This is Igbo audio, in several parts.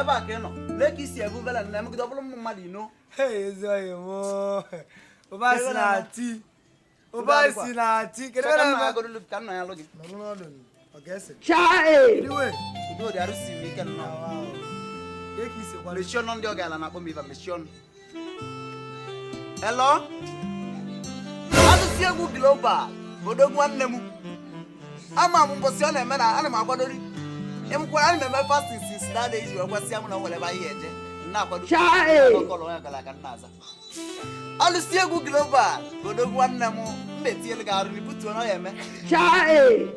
back no make isi evuvela na me double mmadu no hey ezoyimo oba sinati oba sinati kedere na go look kan na ya logi no ogese Chai anyway do they are see me kan no wow make isi kwale mission on the ogala na akpo mi mission hello adu si egwu global odogwu nwanne mu ama mu mbosi na eme na ana m akwadori emkwara ana me fasting since that day you kwasi am na wole ba yeje na akwado kokolo ya kala kan naza adu si egwu global odogwu nwanne mu mbeti ele ga aru ni butu na ya eme Chai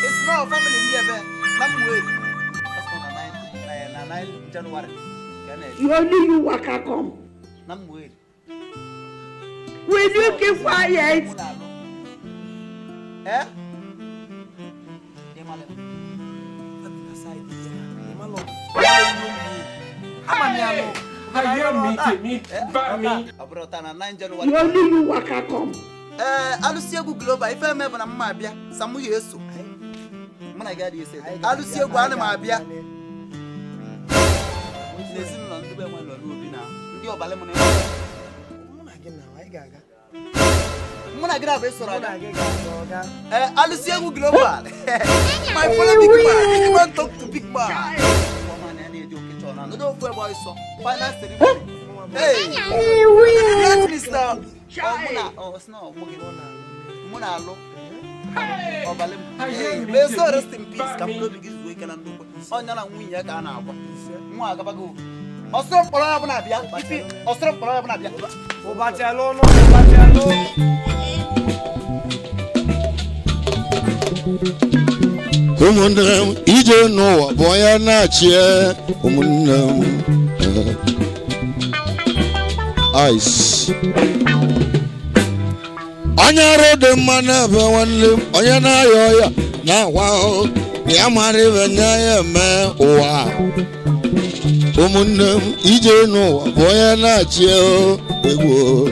it's not family me ebe na mwe that's na 9 January you only you waka come na mwe will you keep quiet eh you only you waka come alusiegu global ife me bana mma bia samu yeso mna ga di se alusiegu ana ma bia nezi no ndu be mo lo obi na ndi obale mo na muna gina be soro ga alusiegu global my follow big man talk to big man woman na e joke chona no do fu e boy so final ceremony hey yes mister oh no muna lo obale be so rest in peace kam do big zo ikana ndo onya na nwunye ka na akwa nwa aga bago osoro polo ya buna bia ifi osoro polo ya buna bia obachelo no obachelo Umunam ije no boya na chie umunam ice anya rode mana be wanle oya na yoya na wa ya mare benya ya me wa umunam ije no boya na chie ego